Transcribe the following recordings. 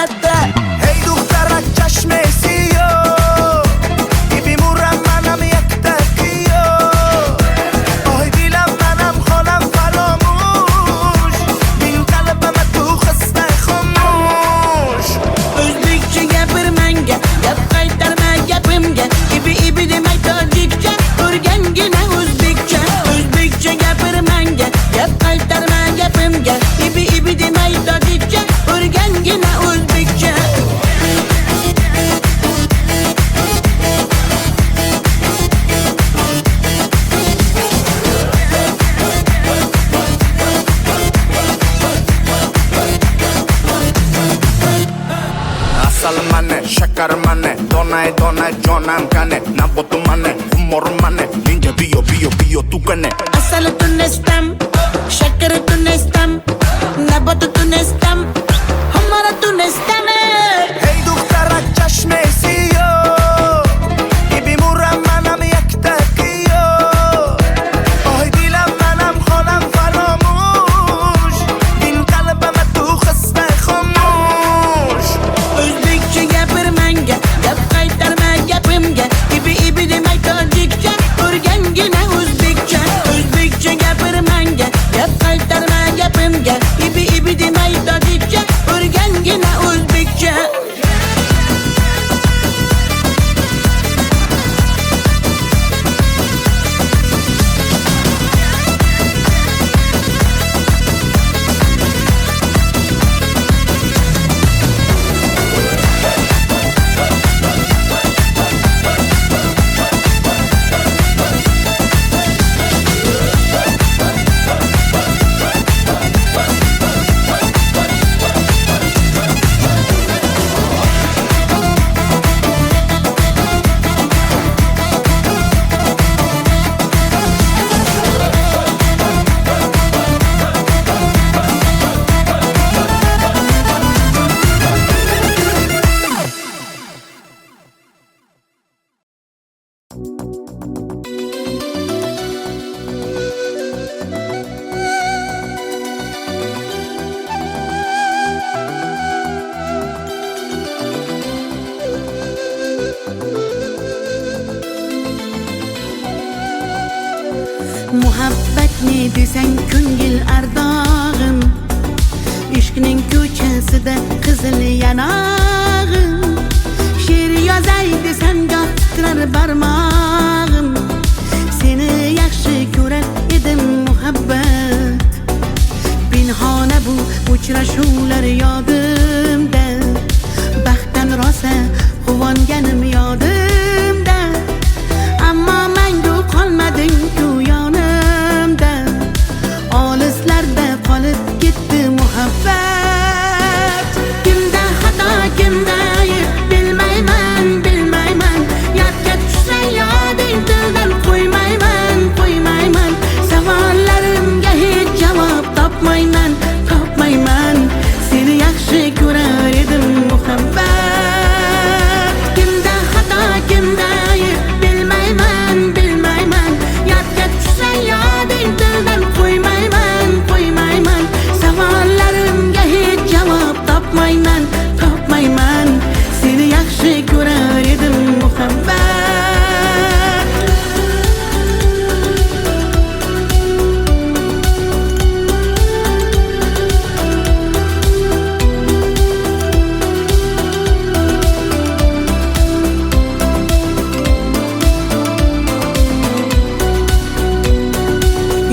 latta. Hey دخترک چشمسی بیمورم منم یک تکیو آی دیلم منم خانم فراموش بین قلبم تو خسته خاموش O'zbekcha gapir menga, gap qaytarma gapimga. Ibi demay tojikcha, o'rgangina o'zbekcha. O'zbekcha gapir menga, gap qaytarma gapimga. Ibi demay tojikcha, o'rgangina o'zbekcha. Asal mane, shakar mane, donay donay jonam kane Nabotu mane, humor mane, ninja biyo tu kane Asal tunestam, shakar tunestam, nabat tunestam, hamara tunestam. Hey دخترک چشمسی بیمورم منم یک تکیو آی دیلم منم خانم فراموش بین قلبم تو خسته خاموش O'zbekcha gapir menga, gap qaytarma gapimga. Ibi demay tojikcha, o'rgangina o'zbekcha. O'zbekcha gapir menga, gap qaytarma gapimga. Ibi demay tojikcha, o'rgangina o'zbekcha. Muhabbat ne desang ko'ngil ardog'im, ishqning ko'chasida qizil yanog'im. She'r yozay desam goh titrar barmog'im, seni yaxshi ko'rar edim muhabbat. Pinhona bu uchrashuvlar yodimda, baxtdan rosa quvonganim yodimda. Ammo mangu qolmading-ku yonimda, olislarda qolib ketdi muhabbat. Kimda xato, kimda ayb bilmayman, yodga tushsa yoding tildan qo'ymayman. Savollarimga hech javob topmayman. Seni yaxshi ko'rar edim muhabbat. Kimda xato, kimda ayb bilmayman, yodga tushsa yoding tildan qo'ymayman. Savollarimga hech javob topmayman. Seni yaxshi ko'rar edim muhabbat.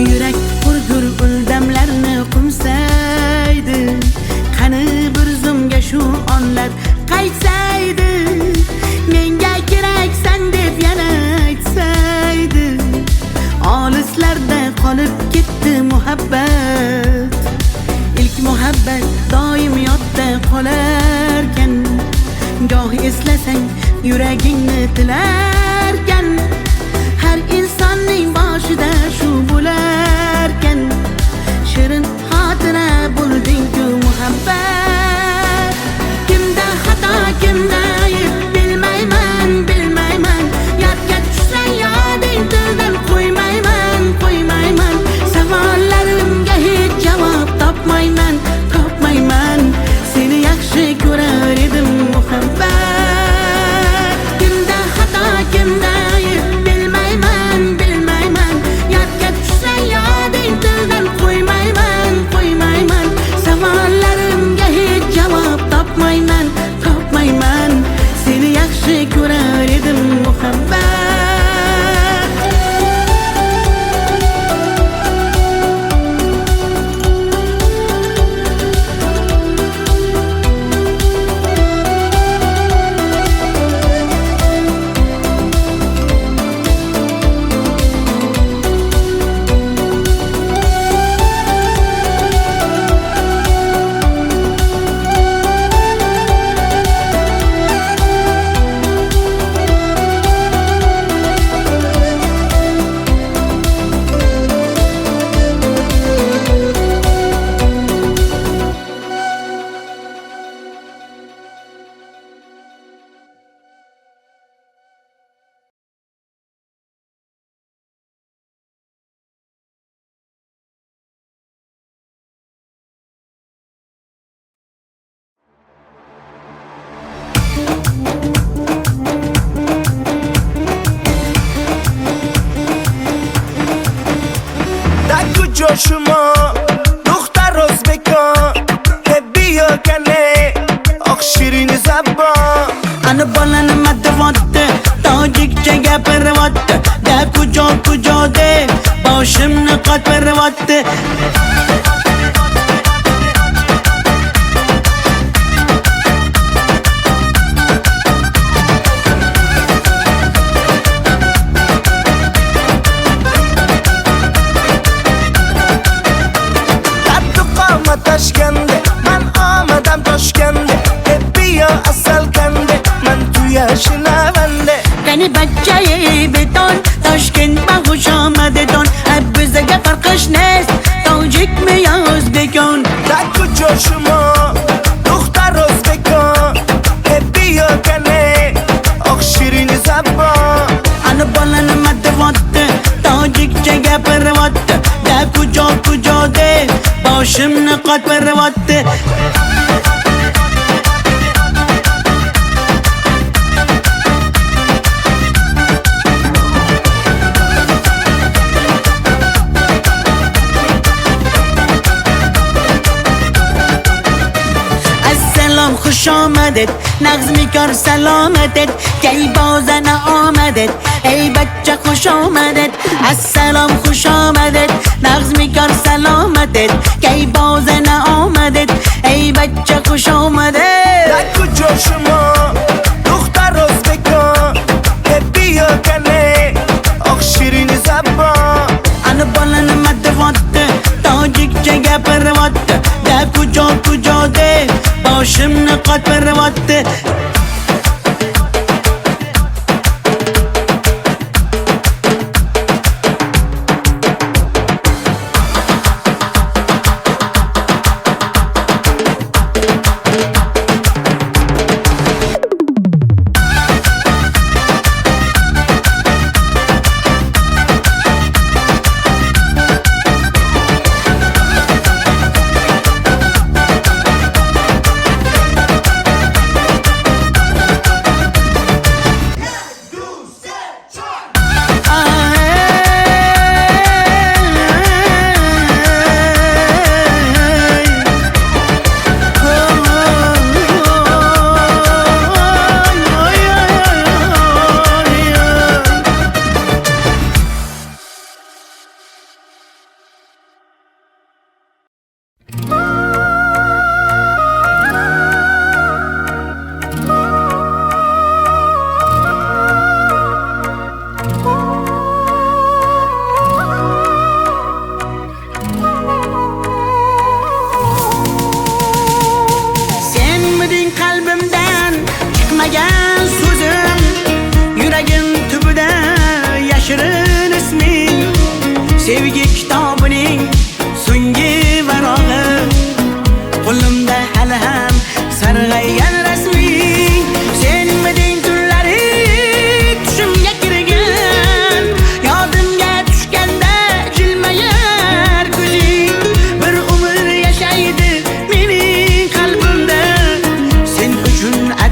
Yurak hurgur uldamlarni qumsaydi, qani bir zumga shu onlar qaytsaydi. Menga keraksan deb yana aytsaydi, olislarda qolib ketdi muhabbat. İlk muhabbat doim yodda qolarkan, goh eslasang yuragingni tilarkan. Har insonning boshida shu bo'larkan, shirin xotira bo'lding-ku muhabbat. Kimda xato, kimda ayb bilmayman, yodga tushsa yoding tildan qo'ymayman. Savollarimga hech javob topmayman. Seni yaxshi ko'rar muhabbat. Kimda xato kimda ayb bilmayman bilmayman. Yodga tushsa yoding tildan qo'ymayman qo'ymayman. Savollarimga hech javob topmayman topmayman. Seni yaxshi ko'rar edim muhabbat. شما دختر ازبکان بیا کنه آخ شیرین زبان Ana balani matvatte tojikcha gapirvatte da kujo de boshimni qotvirvatte. Toshkentda man omadam Toshkentda bia asal kande man tuya shinavande Qani bachchayi beton Toshkent bag'ush omadedon bizga farqish nes tojikmi yo o'zbekon. Da kujo shuma duxtar o'zbekon bia kane oq shirin zabon Ana balani matvatte tojikcha gapirvatte da kujo de boshimni qotvirvatte. Assalom xush omadet nag'zmi kor salomatet kay bozana omadet ey bachcha xush omadet. Assalom xush omadet nag'zmi kor salomatet kay bozana omadet ey bachcha xush omadet. Da kujo shuma duxtar o'zbekon bia kane oq shirin zabon Ana balani matvatte tojikcha gapirvatte da kujo de boshimni qotvirvatte.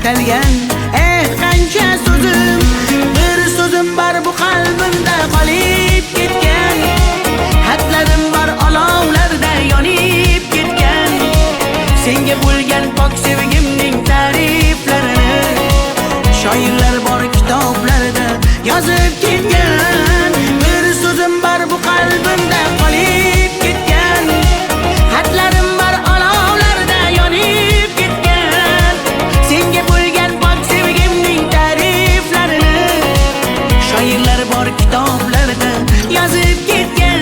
atalgan qancha so'zim, bir so'zim bor bu qalbimda qolib ketgan. Xatlarim bor olovlarda yonib ketgan. Senga bo'lgan pok sevgimning ta'riflarini shoirlar bor kitoblarda yozib ketgan. Bir so'zim bor bu qalbimda qolib ketgan. Xatlarim bor olovlarda yonib ketgan. Senga bo'lgan pok sevgimning ta'riflarini shoirlar bor kitoblarda yozib ketgan.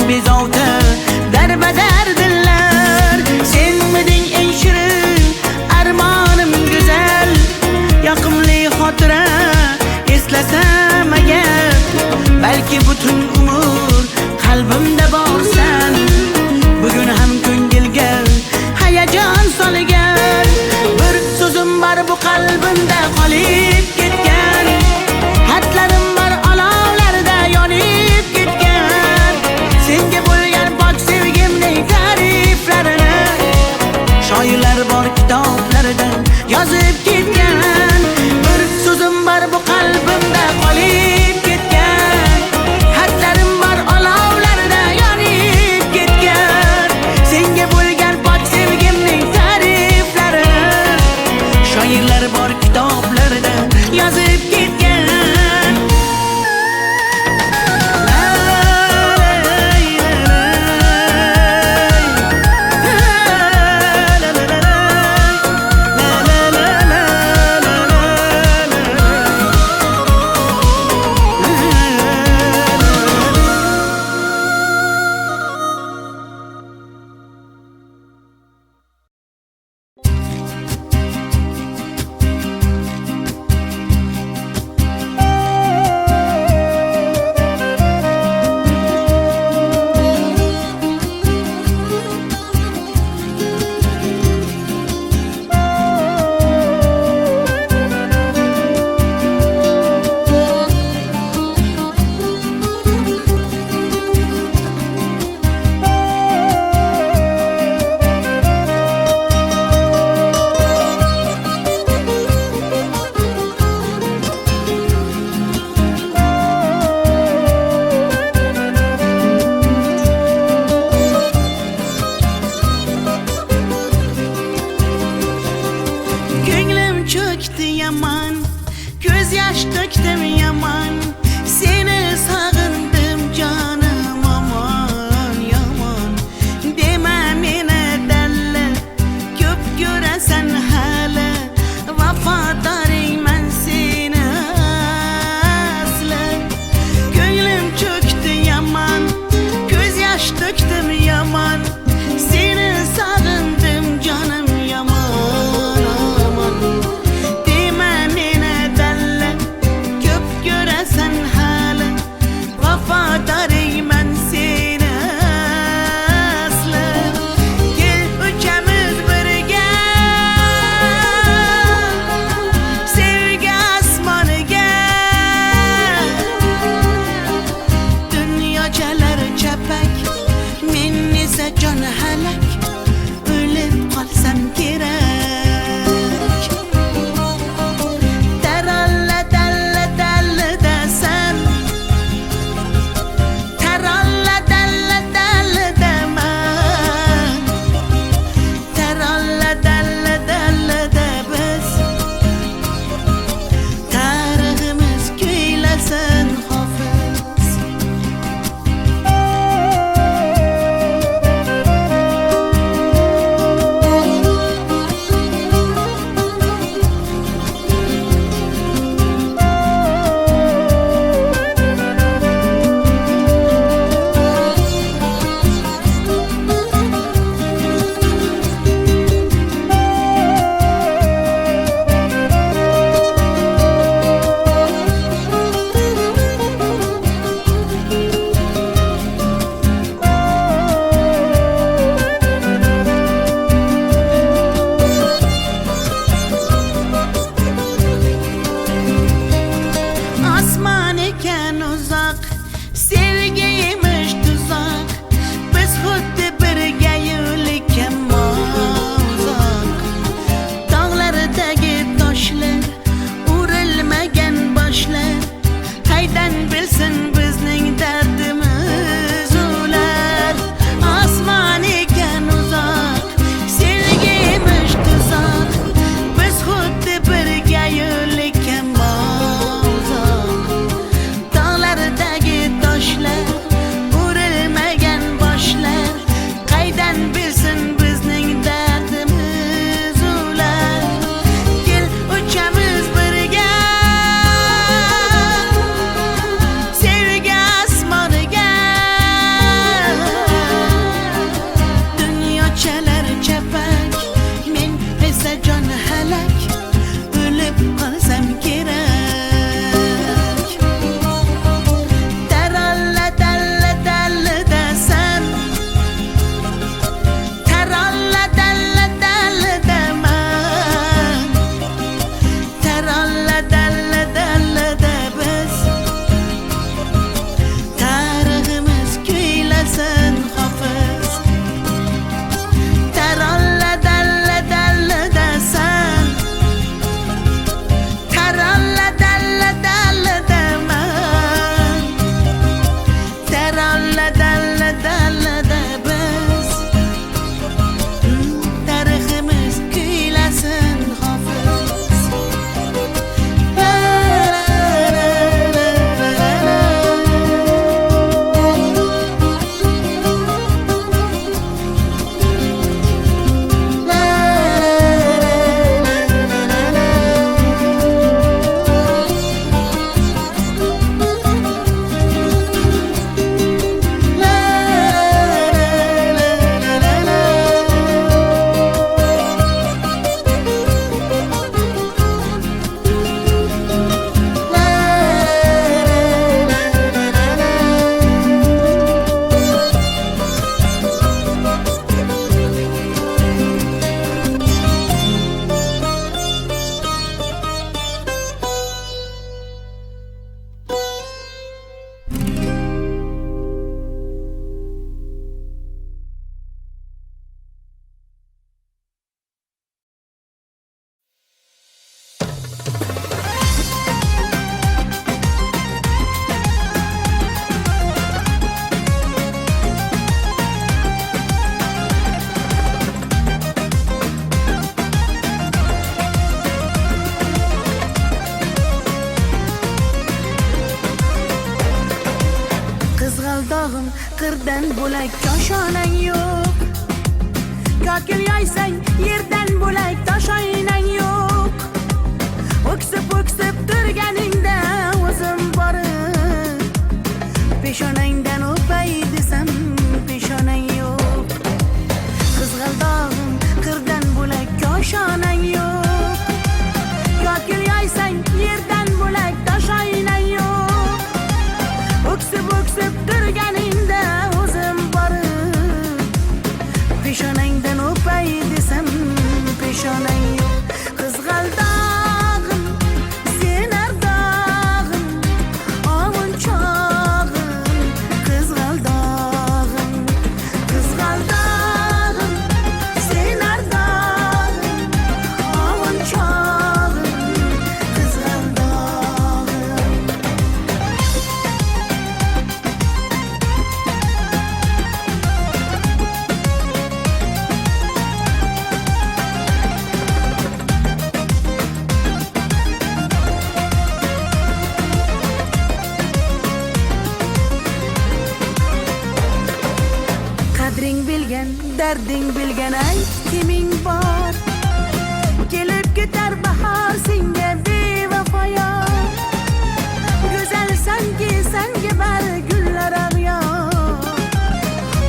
Bezovta darbadar dillar, senmiding eng shirin armonim go'zal. Yoqimli xotira eslasam agar, balki butun umr qalbimda borsan. Bugun ham ko'ngilga hayajon solgan. Bir so'zim bor bu qalbimda qolib ketgan. Xatlarim bor olovlarda yonib ketgan. Senga bo'lgan pok sevgimning ta'riflarini shoirlar bor kitoblarda yozib ketgan. Bir so'zim bor bu qalbimda qolib ketgan. Xatlarim bor olovlarda yonib ketgan. Senga bo'lgan pok sevgimning ta'riflarini shoirlar bor kitoblarda yozib ketgan. Yaman, göz yaş döktüm yaman. Seni sağındım canım aman yaman. Deme mene delle, köp göresen hala. Vafadarım ben seni asla. Gönlüm çöktü yaman, göz yaş döktüm yaman. Seni sağındım canım yaman aman. Sen hala qirdan bo'lak koshonang yo'q. Kokil yoysang yerdan bo'lak toshoynang yo'q. O'ksib turganingda o'zim borib peshonangdan o'pay desam peshonang yo'q. Qizg'aldog'im qirdan bo'lak koshonang yo'q. Kokil yoysang yerdan bo'lak toshoynang yo'q. O'ksib turganingda o'zim borib peshonangdan o'pay desam peshonang yo'q. Qizg'aldog'im sen ardog'im ovun chog'im. Qizg'aldog'im sen ardog'im ovun chog'im. Qizg'aldog'im qadring bilgan, darding bilgan ayt kiming bor. Kelib ketar bahor senga bevafoyor. Go'zalsanki senga bari gullar ag'yor.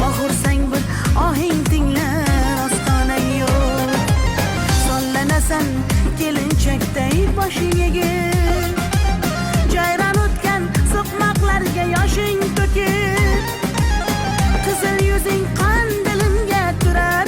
Oxursang bir ohing tinglar ostonang yo'q. Sollanasan kelinchakday boshing egib. Jayron o'tgan so'qmoqlarga yoshing to'kib. Qizil yuzing qon dilimga turar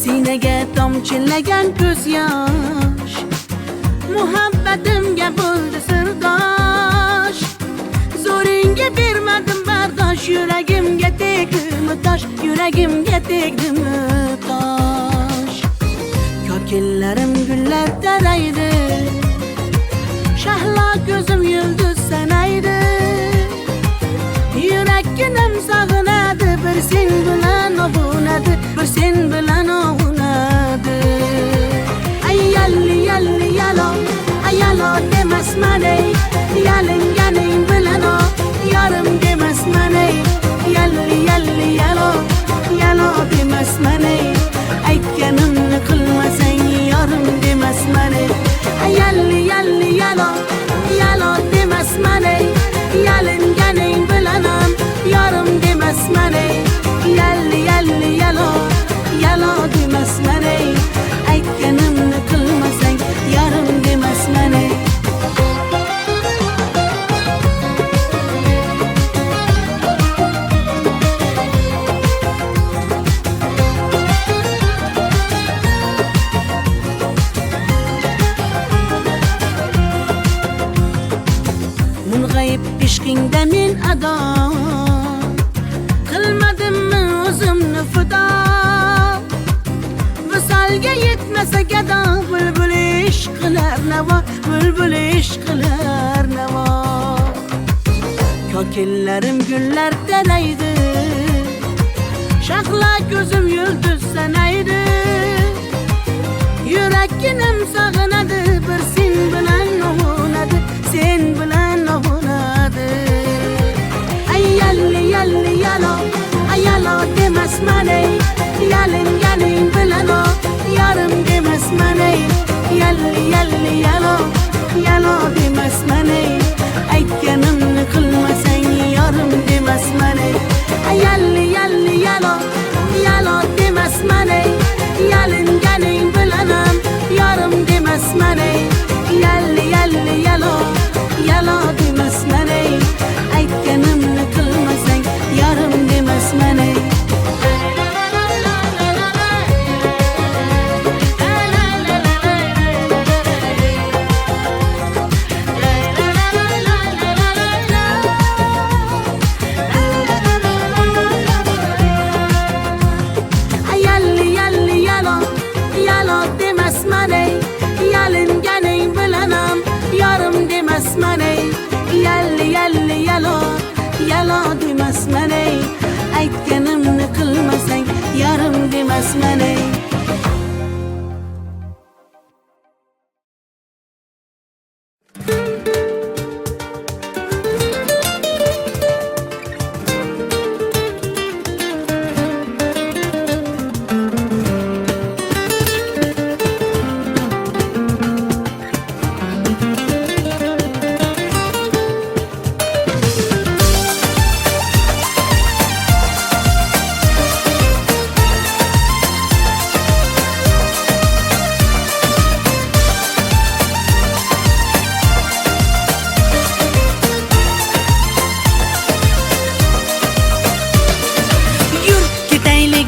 Sinaga tomchilagan ko'z yosh, muhabbatimga bo'ldi sirdosh. Zo'ringga bermadim bardosh, yuragimga tegdimi tosh, yuragimga tegdimi tosh. Kokillarim gullar taraydi, shahlo ko'zim yulduz sanaydi. Yurakkinam sog'inadi, bir sen bilan ovunadi, bir sen bilan ovunadi. Ay yalli yalli yalo, ay yalo demasman ey, yalinganing bilan o, yarim demasman ey. Yalli yalli yalo, yalo demasman ey, aytganimni qilmasang yarim demasman ey. Ay yalli yalli yalo, yalo demasman ey, yalinganing bilan ham yarim demasman ey. Yalli yalli yalo, yalo demasman ey, aytganimni qilmasang yarim demasman ey. Mung'ayib ishqingda men ado, qilmadimmi o'zimni fido. Visolga yetmasa gado, bulbul ishq qilar navo, bulbul ishq qilar navo. Kokillarim gullar taraydi, shahlo ko'zim yulduz sanaydi. Yurakkinam sog'inadi, bir sen bilan ovunadi, sen bilan ovunadi. Ay yalli yalli yalo, ay yalo demasman ey, yalinganing bilan o, yarim demasman ey. Yalli yalli yalo, yalo demasman ey, aytganimni qilmasang yarim demasman ey. Ay yalli yalli yalo, yalo demasman ey, yalinganing bilan ham yarim demasman ey. Yalli yalli yalo, yalo demasman ey, aytganimni qilmasang yarim demasman ey. Yalli yalli yalo, yalo demasman ey, yalinganing bilan ham yarim demasman ey. Yalli yalli yalo, yalo demasman ey, aytganimni qilmasang yarim demasman ey.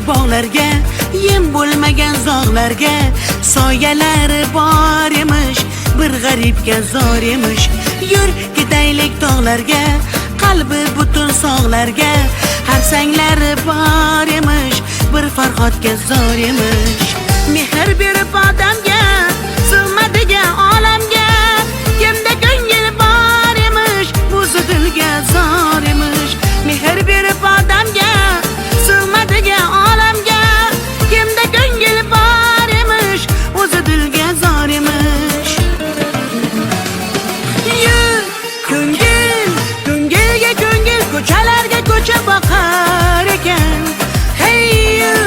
Bog'larga, yem bo'lmagan zog'larga, soyalari bor emish, bir g'aribga zor emish. Yur ketaylik tog'larga, qalbi butun sog'larga, harsanglari bor emish, bir farhodga zor emish. Mehr berib odamga, sig'madigan olamga, kimda ko'ngil bor emish, o'zi dilga zor emish. Mehr berib odamga, sig'madigan olamga, kimda ko'ngil bor emish, o'zi dilga zor emish. Yur ko'ngil, ko'ngilga ko'ngil, ko'chalarga ko'cha boqar ekan. Hey yur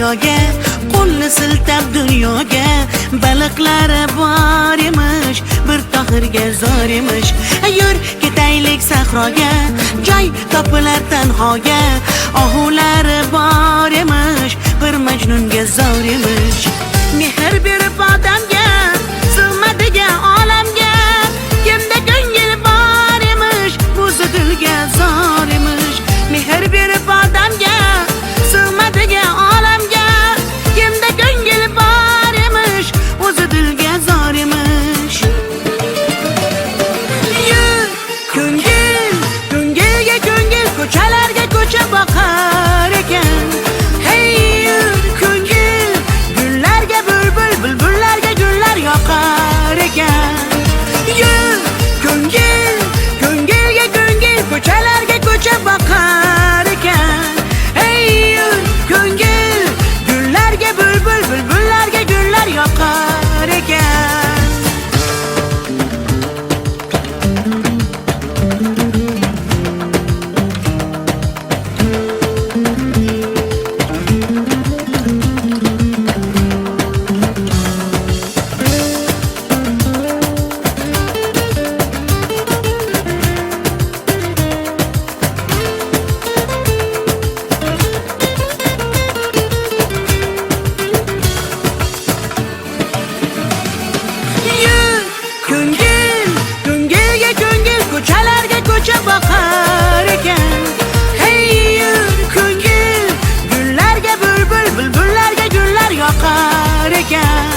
daryoga, qo'lni siltab dunyoga. Baliqlari bor emish, bir tohirga zor emish. Yur ketaylik sahroga, joy topilar tanhoga. Ohulari bor emish, bir majnunga zor emish. Mehr berib odamga, sig'madigan olamga. Kimda ko'ngil bor emish, o'zi dilga zor emish. Mehr berib odamga, sig'madigan olamga. Kimda ko'ngil bor emish, o'zi dilga zor emish. Yur ko'ngil, ko'ngilga ko'ngil, ko'chalarga ko'cha boqar ekan. Hey yur ko'ngil, gullarga bulbul, bulbullarga gullar yoqar ekan. Yur ko'ngil, ko'ngilga ko'ngil, ko'chalarga ko'cha boqar ekan. Hey yur ko'ngil, gullarga bulbul, bulbullarga gullar yoqar ekan. Yur ko'ngil, ko'ngilga ko'ngil, ko'chalarga ko'cha boqar ekan. Hey yur ko'ngil, gullarga bulbul, bulbullarga gullar yoqar ekan.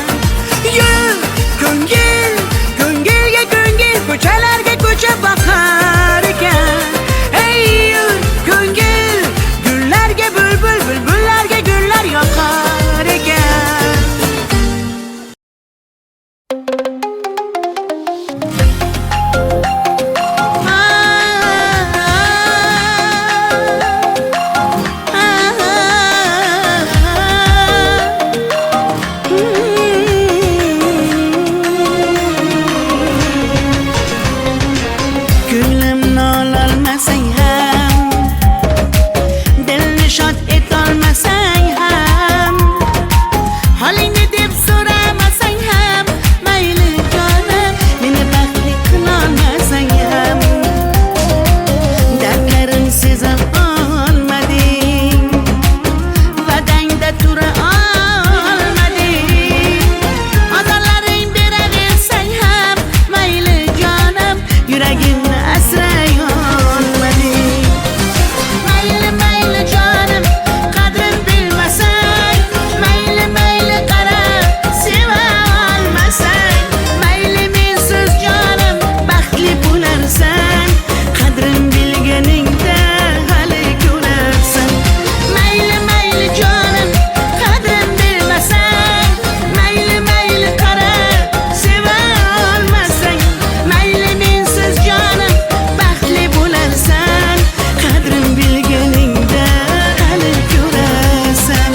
Yur ko'ngil, ko'ngilga ko'ngil, ko'chalarga ko'cha boqar ekan. Hey yur ko'ngil, gullarga bulbul, bulbullarga gullar yoqar ekan. Ko'nglimni ololmasang ham, dilni shod etolmasang ham, holingni deb so'ramasang ham, mayli jonim, meni baxtli qilolmasang ham, dardlarim seza olmading, va'dangda tura olmading, ozorlaring beraversang ham, mayli jonim, yuragimni asray olmading. Mayli mayli jonim, qadrin bilmasang, mayli mayli qarab seva olmasang, mayli mensiz jonim baxtli bo'larsan, qadrin bilganingda hali ko'rarsan. Mayli mayli jonim, qadrin bilmasang, mayli mayli qarab seva olmasang, mayli mensiz jonim baxtli bo'larsan, qadrin bilganingda hali ko'rarsan.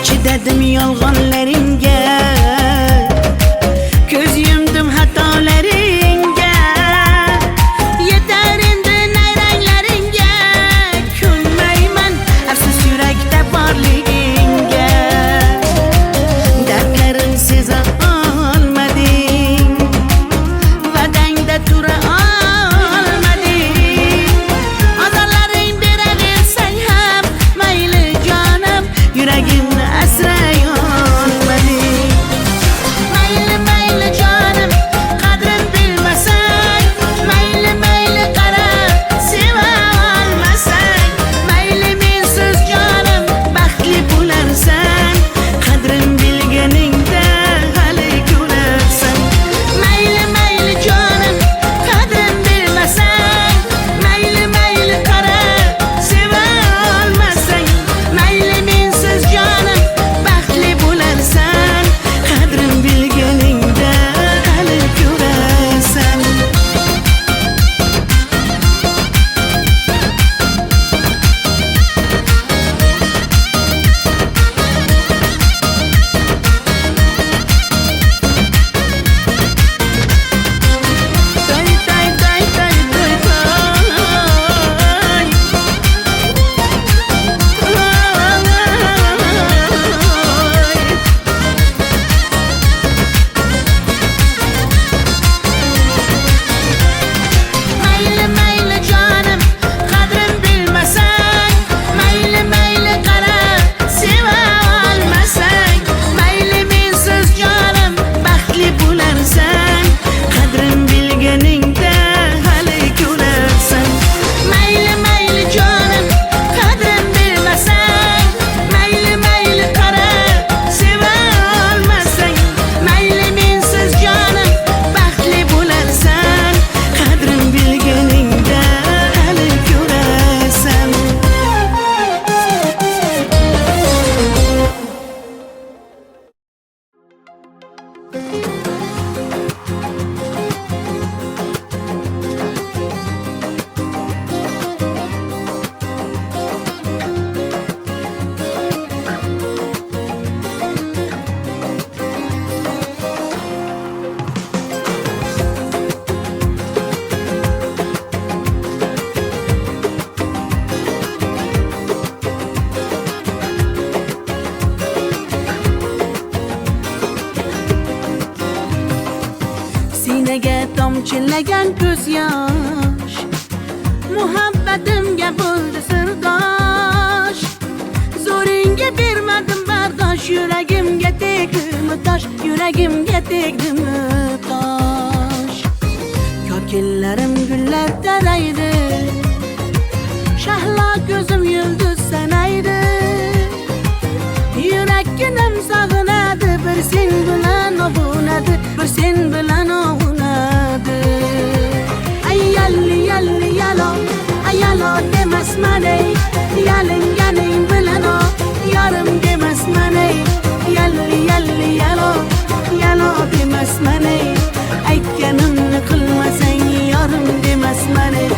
Chidadim yolg'onlaringga, ko'z yumdim xatolaringga. Yetar endi nayranglaringga, ko'nmayman afsus yurakda borligingga. Dardlarim seza olmading, va'dangda tura olmading, ozorlaring beraversang ham, mayli jonim, yuragimni asray olmading. Mayli mayli jonim, qadrin sinaga tomchilagan ko'z yosh, muhabbatimga bo'ldi sirdosh. Zo'ringga bermadim bardosh, yuragimga tegdimi tosh, yuragimga tegdimi tosh. Ko'killarim gullar taraydi, shahlo ko'zim yulduz sanaydi. Yurakkim sog'inadi, bir sen bilan ovunadi, bir sen bilan ovunadi. Ay yalli yalli yalo, ay yalo demasman ey, yalinganing bilan o, yarim demasman ey. Yalli yalli yalo, yalo demasman ey, aytganimni qilmasang yarim demasman ey.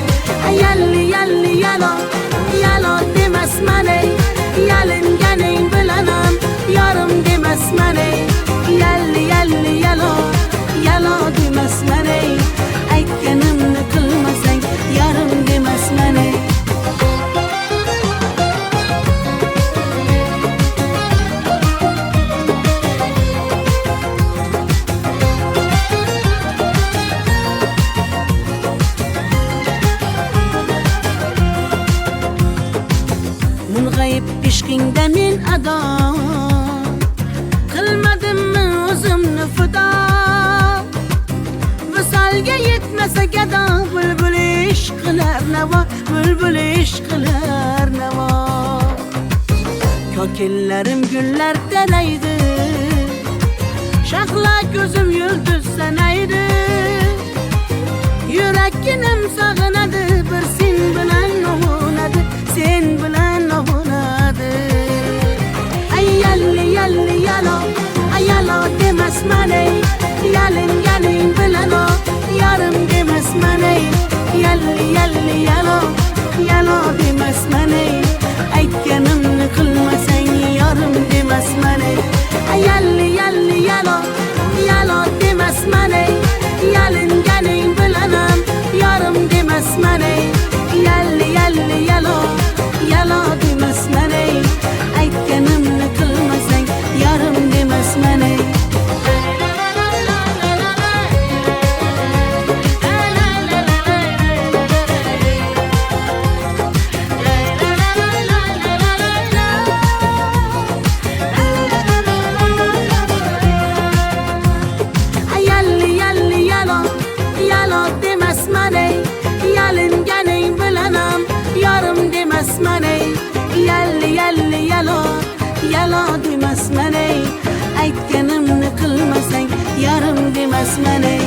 Ay yalli yalli yalo, yalo demasman ey, yalinganing bilan ham yarim demasman ey. Yalli yalli yalo, yalo demasman ey, aytganimni qilmasang yarim demasman ey. Mung'ayib ishqingda men ado, qilmadimmi o'zimni fido. Visolga yetmasa gado, bulbul ishq qilar navo, bulbul ishq qilar navo. Ko'killarim gullar taraydi, shahlo ko'zim yulduz sanaydi. Yuragim sog'inadi, bir sen bilan ovunadi, sen bilan ovunadi. Ay yalli yalli yalo, ay yalo demasman ey, yalinganing bilan o, yarim demasman ey. Yalli yalli yalo, yalo demasman ey, aytganimni qilmasang yarim demasman ey. Ay yalli yalli yalo, yalo demasman ey, yalinganing bilan ham yarim demasman ey. Yalli yalli yalo, yalo demasman ey, aytganimni qilmasang yarim demasman ey. Yalli yalli yalo, yalo demasman ey, yalinganing bilan ham yarim demasman ey. Yalli yalli yalo, yalo demasman ey, aytganimni qilmasang yarim demasman ey.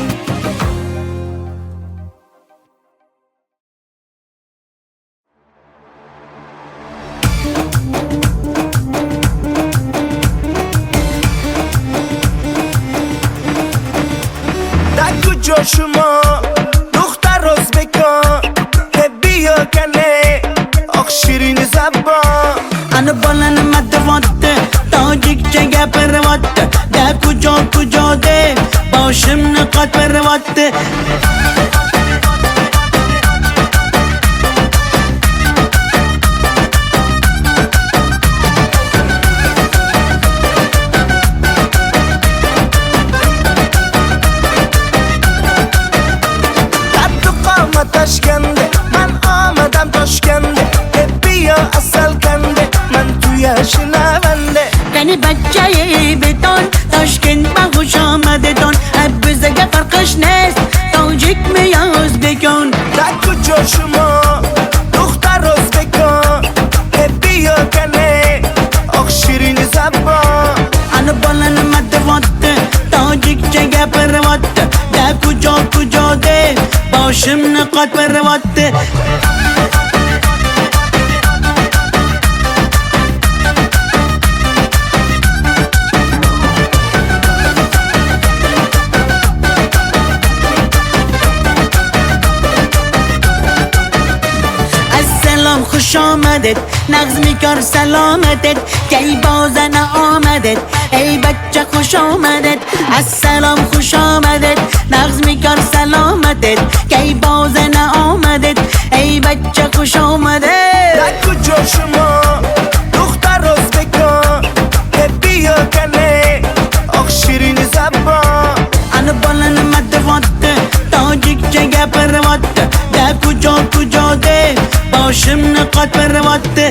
در کجا شما دختر ازبکان که بیا کنه آخ شیرین زبان. Ana bolani madavatte, tojikcha gapirvatte, da kujo kujo de, boshimni qotirvatte. قد و قامت اشکنده، من آمدم تاشکنده، بیا اصل کنده، من توی شنونده. Qani bachchayi beton, Toshkent ba xush omadedon, bizga farqish nest, tojikmi yo o'zbekon. در کجا شما دختر ازبکان که بیا کنه آخ شیرین زبان. Ana bolani madavatte, tojikcha gapirvatte, da kujo kujo de, boshimni qotirvatte. Assalom xush omadet, nag'z mikor salomatet, kay bozana omadet, ey bachcha xush omadet. Assalom xush omadet, nag'z mikor salomatet, kay bozana omadet, ey bachcha xush omadet. در کجا شما دختر ازبکان که بیا کنه آخ شیرین زبان. Ana bolani madavatte, pervatte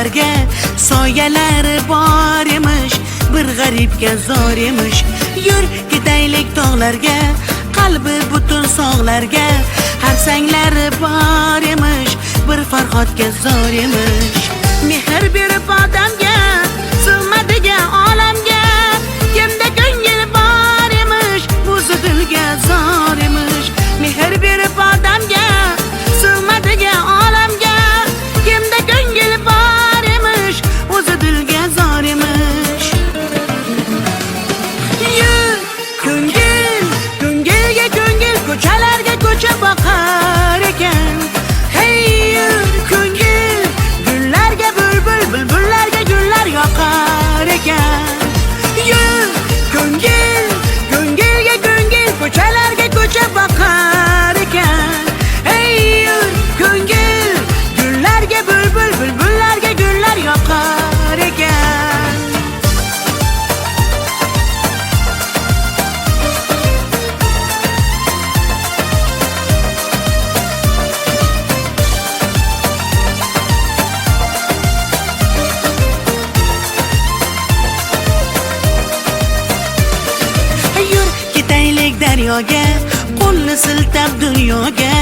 dog'larga soyalari bor emish, bir g'aribga zor emish. Yur ketaylik tog'larga, qalbi butun sog'larga, har sanglari bor emish, bir farhodga zor emish. Mehr berib odamga, sig'madigan olamga, kimda ko'ngil bor emish, o'zi dilga zor emish. Mehr berib odamga, sig'madigan olamga, kimda ko'ngil bor emish, o'zi dilga zor emish. Yur ko'ngil, ko'ngilga ko'ngil, ko'chalarga ko'cha boqar ekan. Hey yur ko'ngil, gullarga bulbul, bulbullarga gullar yoqar ekan. Yur ko'ngil, ko'ngilga ko'ngil, ko'chalarga ko'cha boqar ekan. Hey yur ko'ngil, gullarga bulbul, bulbullarga gullar yoqar ekan. Yur ketaylik daryoga, qo'lni siltab dunyoga,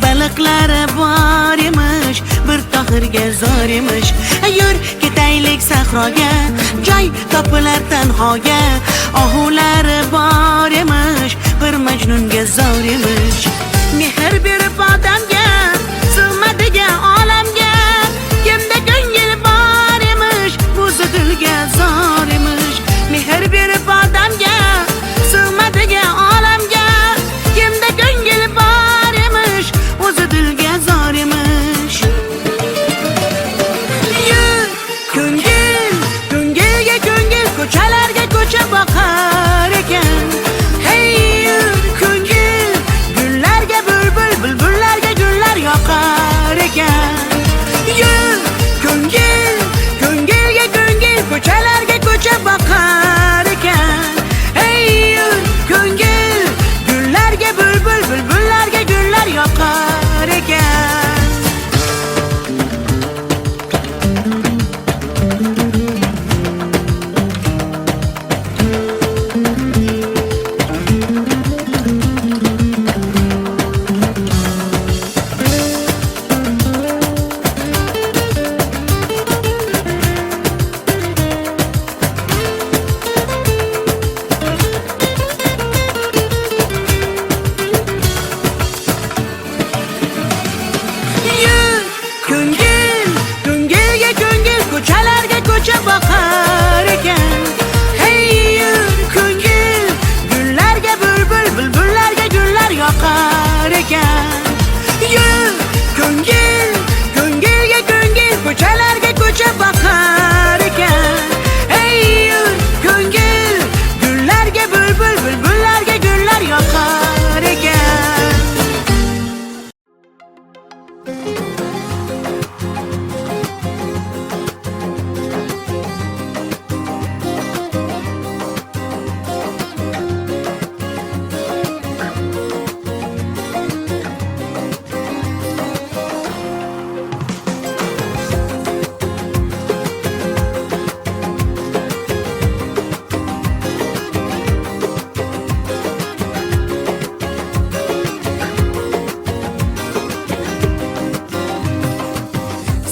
baliqlari bor emish, bir tohirga zor emish. Yur ketaylik sahroga, joy topilar tanhoga, ohulari bor emish, bir majnunga zor emish. Mehr berib odamga, sig'madigan olamga, kimda ko'ngil bor emish, o'zi dilga zor emish. Mehr berib odamga, sig'madigan olamga, kimda ko'ngil bor emish, o'zi dilga zor emish. Yur ko'ngil, ko'ngilga ko'ngil, ko'chalarga ko'cha boqar ekan. Hey yur ko'ngil, gullarga bulbul, bulbullarga gullar yoqar ekan. Yur ko'ngil, ko'ngilga ko'ngil, ko'chalarga ko'cha boqar ekan. Hey yur ko'ngil, gullarga bulbul, bulbullarga gullar yoqar ekan. Yur ko'ngil, ko'ngilga ko'ngil, ko'chalarga ko'cha boqar ekan. Hey yur ko'ngil, gullarga bulbul, bulbullarga gullar yoqar ekan. Yur ko'ngil, ko'ngilga ko'ngil, ko'chalarga ko'cha boqar ekan. Hey yur ko'ngil, gullarga bulbul, bulbullarga gullar yoqar ekan.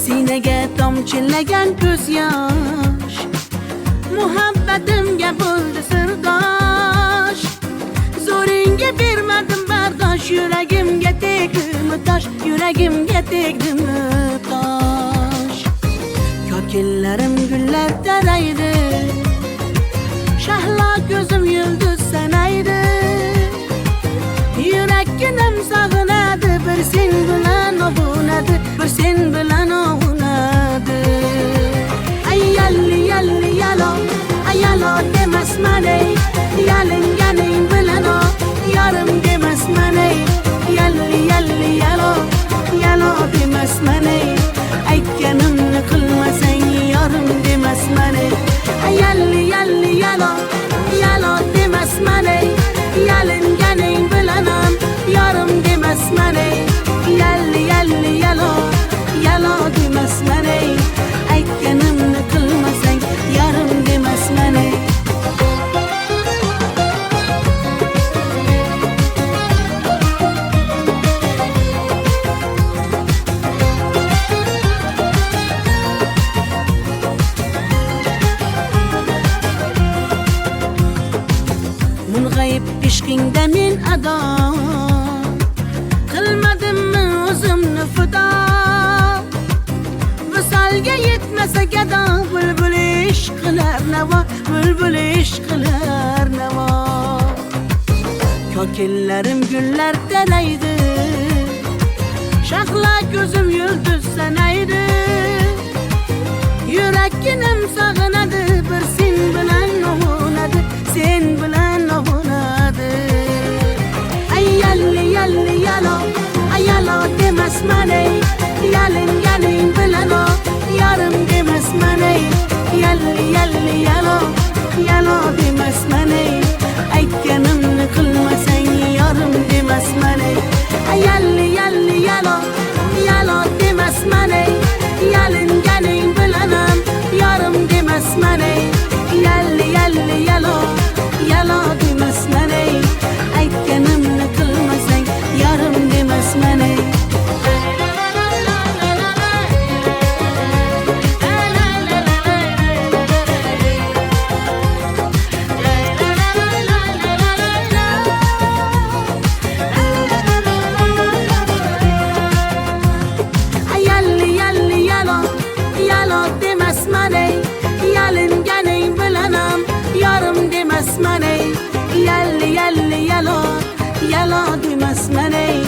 Sinaga tomchilagan ko'z yosh, muhabbatimga bo'ldi sirdosh. Zo'ringga bermadim bardosh, yuragimga tegdimi tosh, yuragimga tegdimi tosh. Ko'killarim gullar taraydi, shahlo ko'zim yulduz sanaydi. Yurakkinam sog'inadi, bir sen bilan ovunadi, bir sen bilan ovunadi. Ay yalli yalli yalo, ay yalo demasman ey, yalinganing bilan o, yarim demasman ey. Yalli yalli yalo, yalo demasman ey, aytganimni qilmasang yarim demasman ey. Ay yalli yalli yalo, yalo demasman ey, yalinganing bilan o, yarim demasman ey. Yalli yalli yalo, yalo demasman ey, aytganimni ishqingda men ado qilmadimmi o'zimni fido visolga yetmasa gado bulbul ishq qilar navo bulbul ishq qilar navo kokillarim gullar taraydi shahla ko'zim yulduz sanaydi yuraginim sog'inadi bir sen bilan ovunadi sen bilan ovunadi ay yalli yalli yalo ay yalo demasman ey yalinganing bilan o yarim demasman ey yalli yalli yalo yalo demasman ey aytganimni qilmasang yarim demasman ey ay yalli yalli yalo yalo demasman ey yalinganing bilanam yarim demasman ey yalli yalli yalo yalo demasman ey aytganimni qilmasang yarim demasman ey yalinganing bilanam yarim demasman ey yalli yalli yalo yalo demasman ey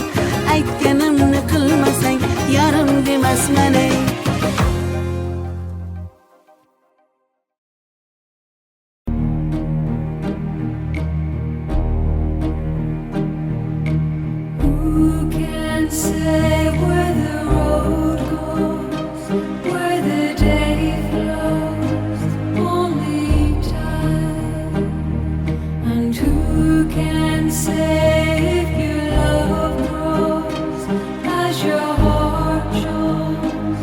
aytganimni qilmasang yarim demasman ey Who can say where the road goes, where the day flows? Only time. And who can say if your love grows as your heart shows?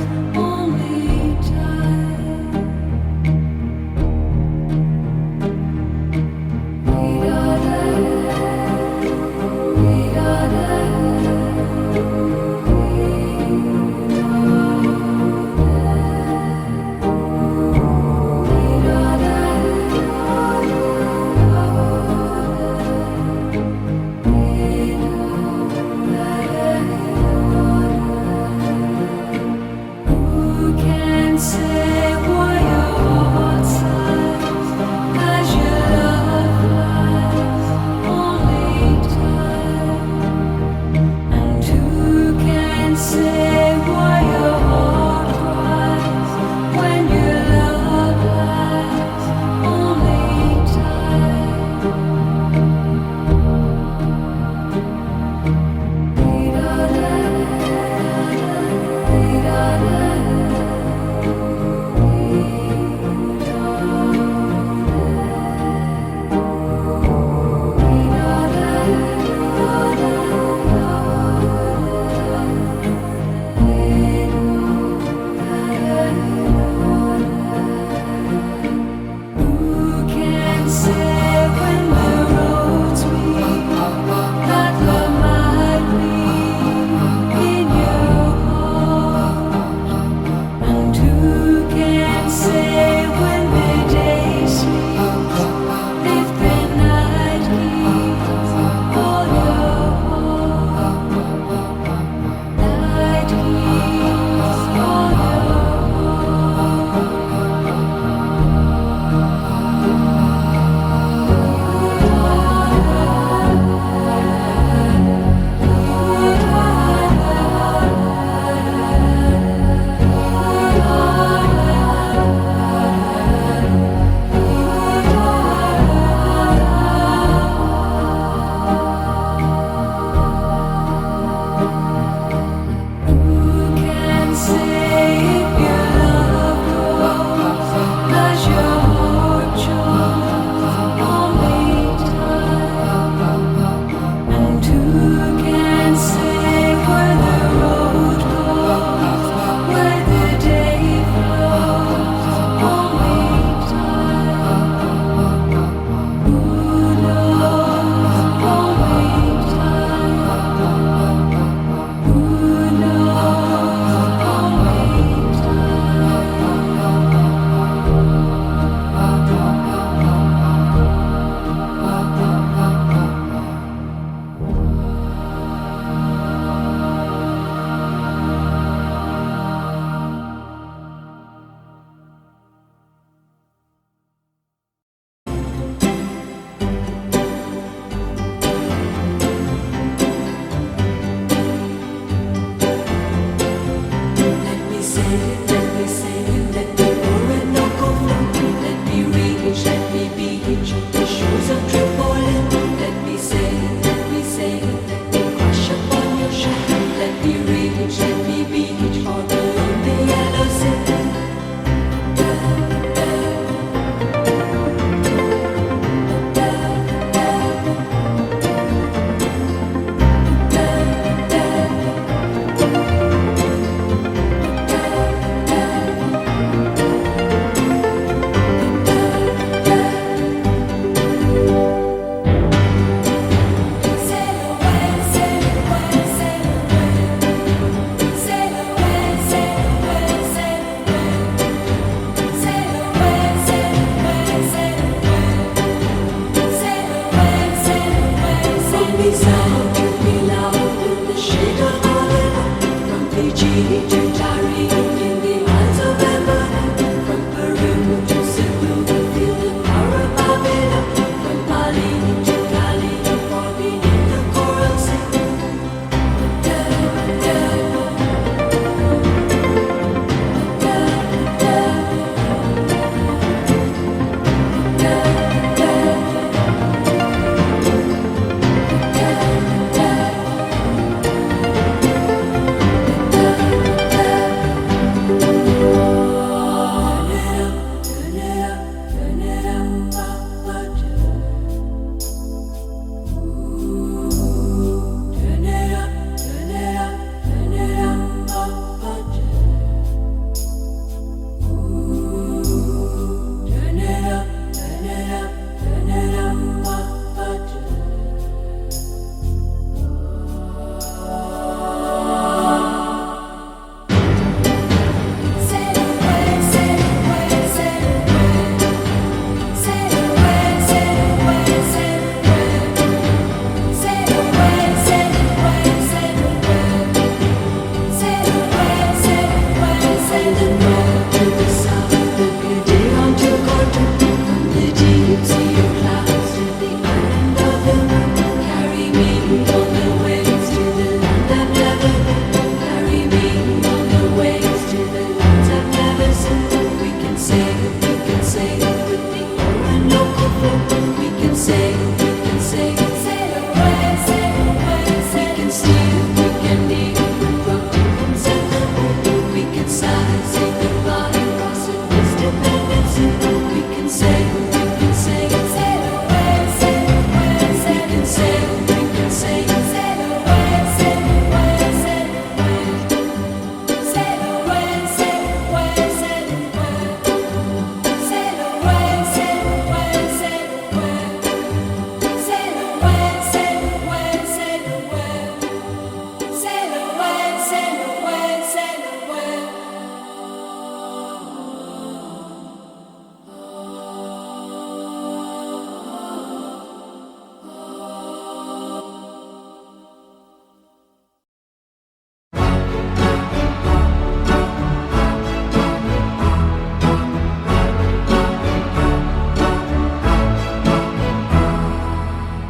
We can sail away, sail away. We can steal, we can leave, we can sigh, say goodbye, cross it, distance. We can sail away, sail away. We can sail away, sail away, sail away. Sail away, sail away, sail away. Sail away, sail away, sail away. Sail away, sail away, sail away. Sail away, sail away, sail away.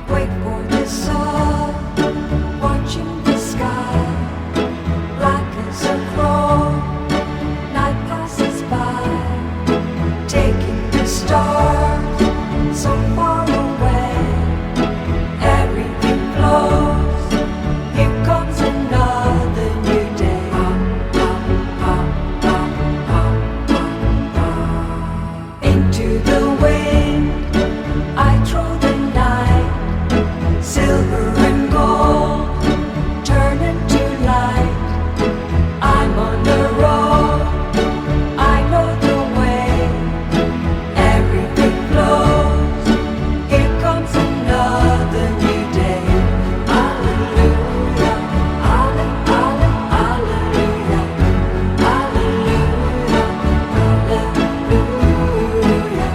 Wait for the sun, watching the sky, black as a crow. Night passes by, taking the stars so far away. Everything flows. Here comes another new day. Into the wind, I throw the night. Silver and gold turn into light. I'm on the road, I know the way. Everything flows. Here comes another new day. Hallelujah, hallelujah, hallelujah, hallelujah, hallelujah.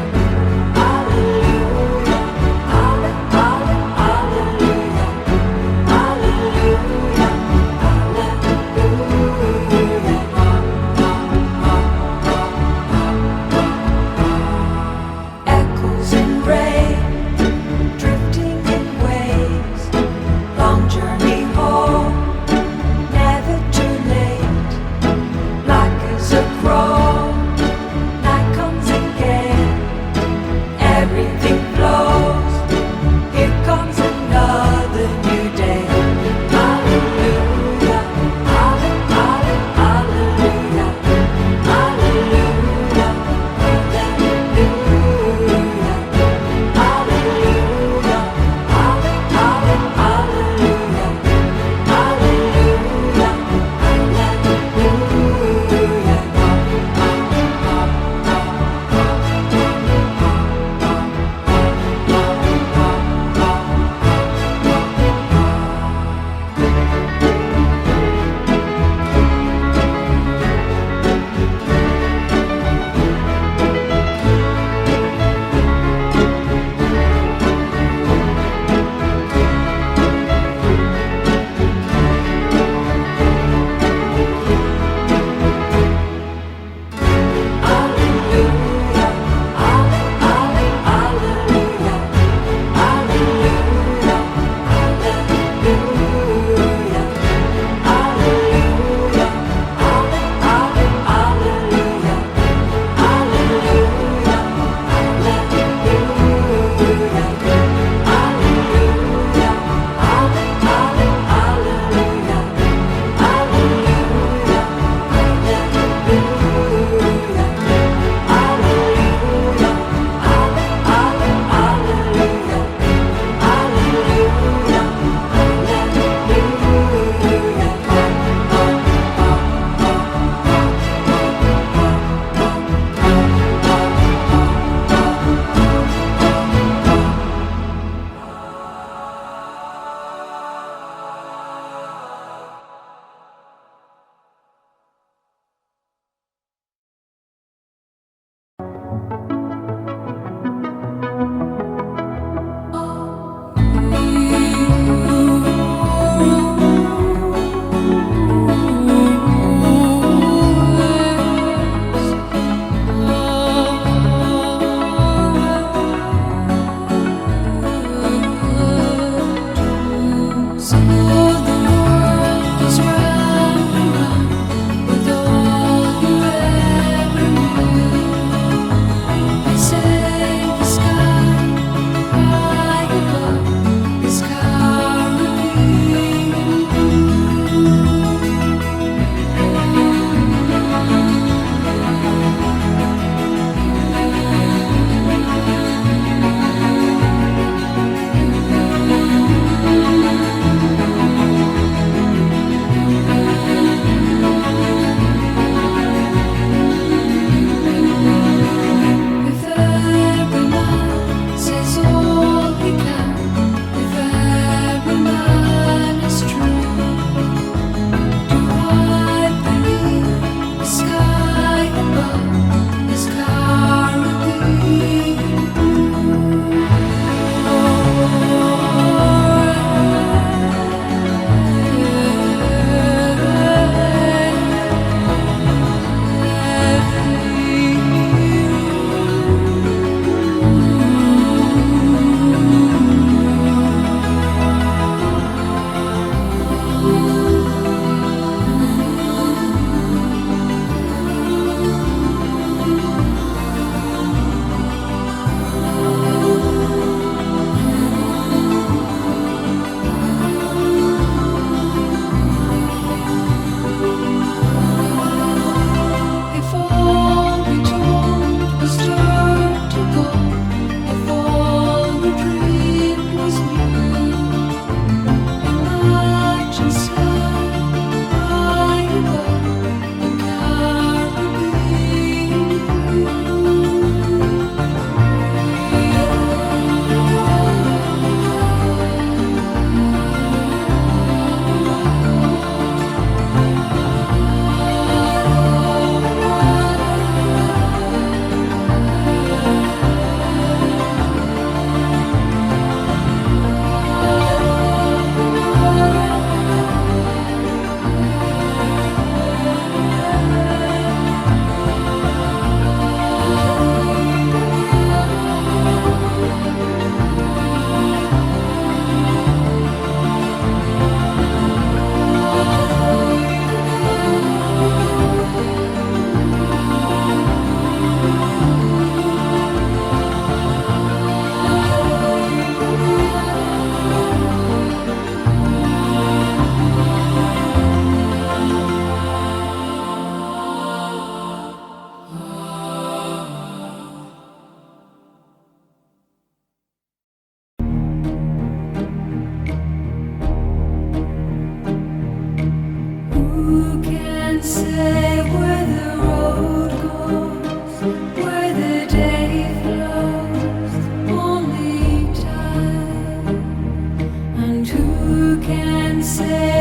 sail